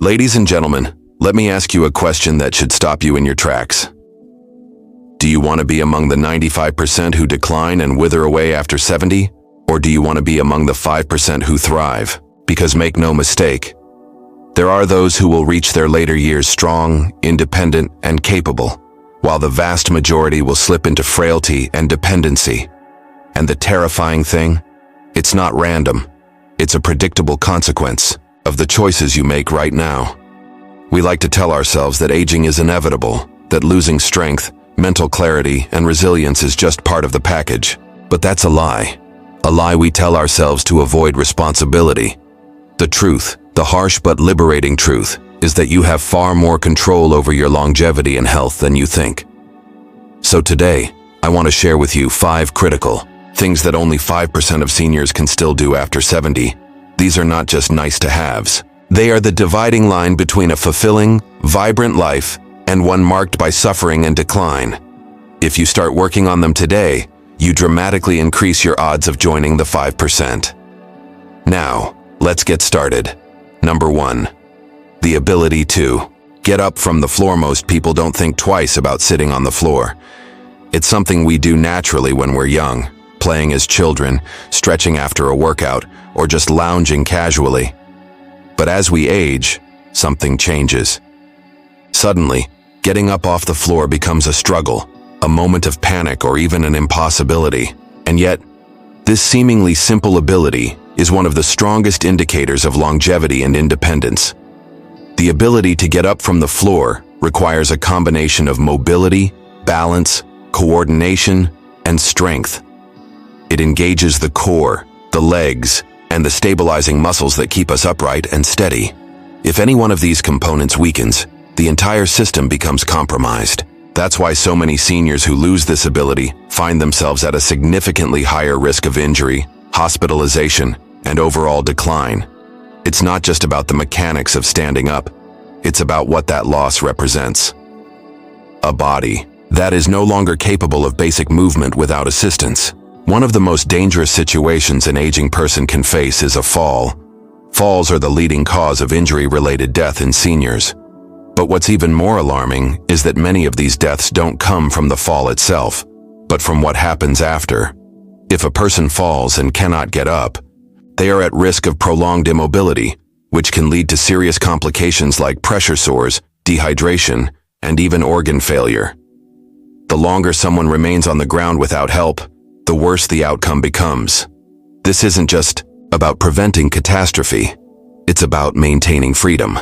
Ladies and gentlemen, let me ask you a question that should stop you in your tracks. Do you want to be among the 95% who decline and wither away after 70? Or do you want to be among the 5% who thrive? Because make no mistake, there are those who will reach their later years strong, independent, and capable, while the vast majority will slip into frailty and dependency. And the terrifying thing? It's not random. It's a predictable consequence of the choices you make right now. We like to tell ourselves that aging is inevitable, that losing strength, mental clarity, and resilience is just part of the package. But that's a lie. A lie we tell ourselves to avoid responsibility. The truth, the harsh but liberating truth, is that you have far more control over your longevity and health than you think. So today, I want to share with you 5 critical things that only 5% of seniors can still do after 70. These are not just nice-to-haves. They are the dividing line between a fulfilling, vibrant life and one marked by suffering and decline. If you start working on them today, you dramatically increase your odds of joining the 5%. Now, let's get started. Number 1. The ability to get up from the floor. Most people don't think twice about sitting on the floor. It's something we do naturally when we're young, playing as children, stretching after a workout, or just lounging casually. But as we age, something changes. Suddenly, getting up off the floor becomes a struggle, a moment of panic, or even an impossibility. And yet, this seemingly simple ability is one of the strongest indicators of longevity and independence. The ability to get up from the floor requires a combination of mobility, balance, coordination, and strength. It engages the core, the legs, and the stabilizing muscles that keep us upright and steady. If any one of these components weakens, the entire system becomes compromised. That's why so many seniors who lose this ability find themselves at a significantly higher risk of injury, hospitalization, and overall decline. It's not just about the mechanics of standing up. It's about what that loss represents. A body that is no longer capable of basic movement without assistance. One of the most dangerous situations an aging person can face is a fall. Falls are the leading cause of injury-related death in seniors. But what's even more alarming is that many of these deaths don't come from the fall itself, but from what happens after. If a person falls and cannot get up, they are at risk of prolonged immobility, which can lead to serious complications like pressure sores, dehydration, and even organ failure. The longer someone remains on the ground without help, the worse the outcome becomes. This isn't just about preventing catastrophe. It's about maintaining freedom.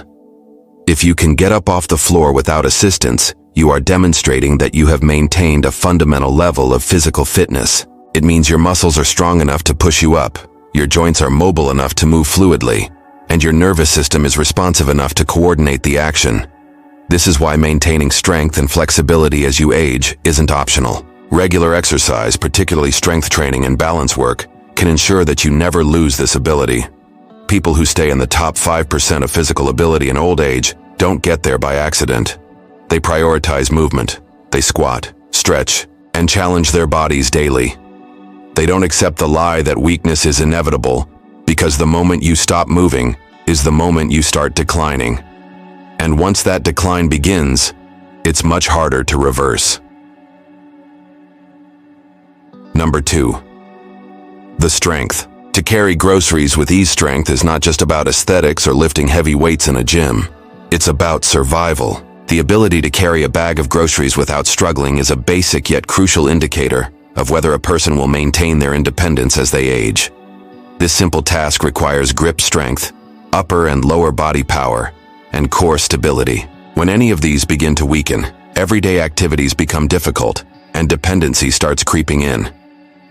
If you can get up off the floor without assistance, you are demonstrating that you have maintained a fundamental level of physical fitness. It means your muscles are strong enough to push you up, your joints are mobile enough to move fluidly, and your nervous system is responsive enough to coordinate the action. This is why maintaining strength and flexibility as you age isn't optional. Regular exercise, particularly strength training and balance work, can ensure that you never lose this ability. People who stay in the top 5% of physical ability in old age don't get there by accident. They prioritize movement. They squat, stretch, and challenge their bodies daily. They don't accept the lie that weakness is inevitable, because the moment you stop moving is the moment you start declining. And once that decline begins, it's much harder to reverse. Number 2. The strength. To carry groceries with ease. Strength is not just about aesthetics or lifting heavy weights in a gym. It's about survival. The ability to carry a bag of groceries without struggling is a basic yet crucial indicator of whether a person will maintain their independence as they age. This simple task requires grip strength, upper and lower body power, and core stability. When any of these begin to weaken, everyday activities become difficult, and dependency starts creeping in.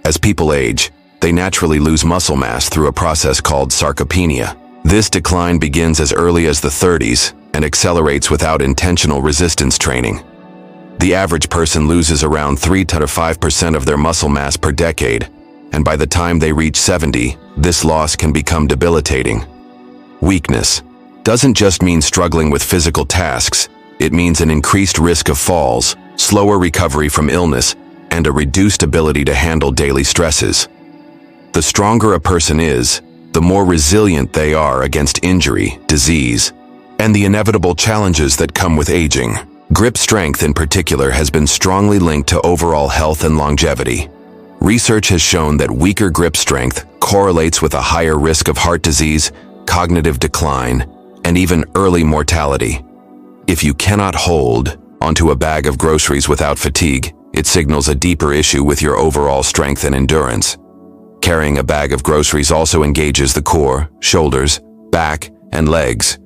As people age, they naturally lose muscle mass through a process called sarcopenia. This decline begins as early as the 30s and accelerates without intentional resistance training. The average person loses around 3 to 5% of their muscle mass per decade, and by the time they reach 70, this loss can become debilitating. Weakness doesn't just mean struggling with physical tasks, it means an increased risk of falls, slower recovery from illness, and a reduced ability to handle daily stresses. The stronger a person is, the more resilient they are against injury, disease, and the inevitable challenges that come with aging. Grip strength in particular has been strongly linked to overall health and longevity. Research has shown that weaker grip strength correlates with a higher risk of heart disease, cognitive decline, and even early mortality. If you cannot hold onto a bag of groceries without fatigue, it signals a deeper issue with your overall strength and endurance. Carrying a bag of groceries also engages the core, shoulders, back, and legs.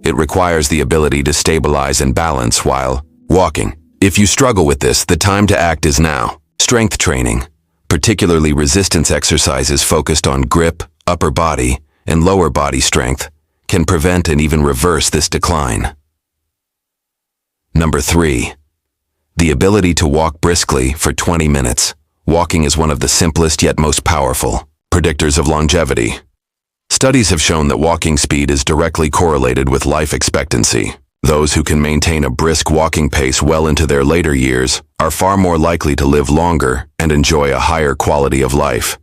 It requires the ability to stabilize and balance while walking. If you struggle with this, the time to act is now. Strength training, particularly resistance exercises focused on grip, upper body, and lower body strength, can prevent and even reverse this decline. Number 3. The ability to walk briskly for 20 minutes. Walking is one of the simplest yet most powerful predictors of longevity. Studies have shown that walking speed is directly correlated with life expectancy. Those who can maintain a brisk walking pace well into their later years are far more likely to live longer and enjoy a higher quality of life.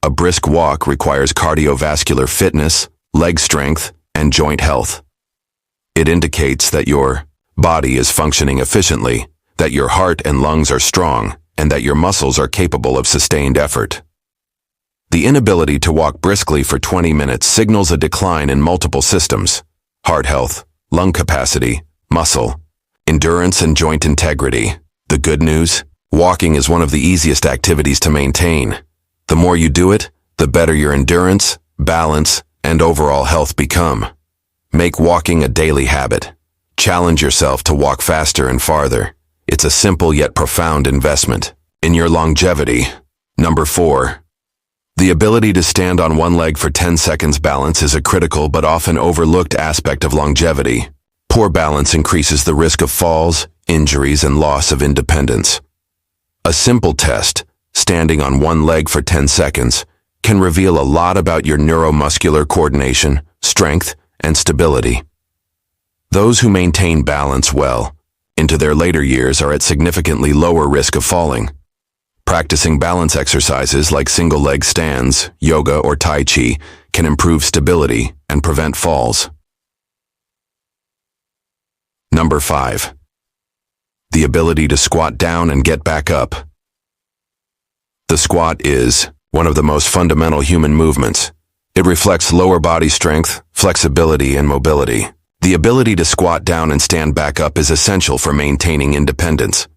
A brisk walk requires cardiovascular fitness, leg strength, and joint health. It indicates that your body is functioning efficiently, that your heart and lungs are strong, and that your muscles are capable of sustained effort. The inability to walk briskly for 20 minutes signals a decline in multiple systems: heart health, lung capacity, muscle, endurance, and joint integrity. The good news? Walking is one of the easiest activities to maintain. The more you do it, the better your endurance, balance, and overall health become. Make walking a daily habit. Challenge yourself to walk faster and farther. It's a simple yet profound investment in your longevity. Number 4. The ability to stand on one leg for 10 seconds balance is a critical but often overlooked aspect of longevity. Poor balance increases the risk of falls, injuries, and loss of independence. A simple test, standing on one leg for 10 seconds, can reveal a lot about your neuromuscular coordination, strength, and stability. Those who maintain balance well into their later years are at significantly lower risk of falling. Practicing balance exercises like single leg stands, yoga, or Tai Chi can improve stability and prevent falls. Number 5. The ability to squat down and get back up. The squat is one of the most fundamental human movements. It reflects lower body strength, flexibility, and mobility. The ability to squat down and stand back up is essential for maintaining independence.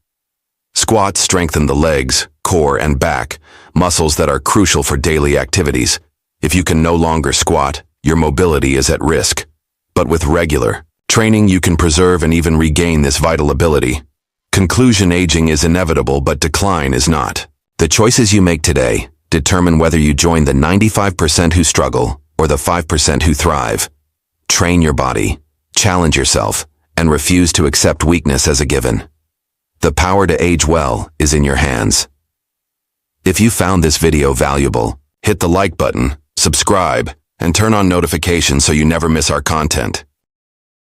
Squats strengthen the legs, core, and back, muscles that are crucial for daily activities. If you can no longer squat, your mobility is at risk. But with regular training, you can preserve and even regain this vital ability. Conclusion: aging is inevitable, but decline is not. The choices you make today determine whether you join the 95% who struggle or the 5% who thrive. Train your body, challenge yourself, and refuse to accept weakness as a given. The power to age well is in your hands. If you found this video valuable, hit the like button, subscribe, and turn on notifications so you never miss our content.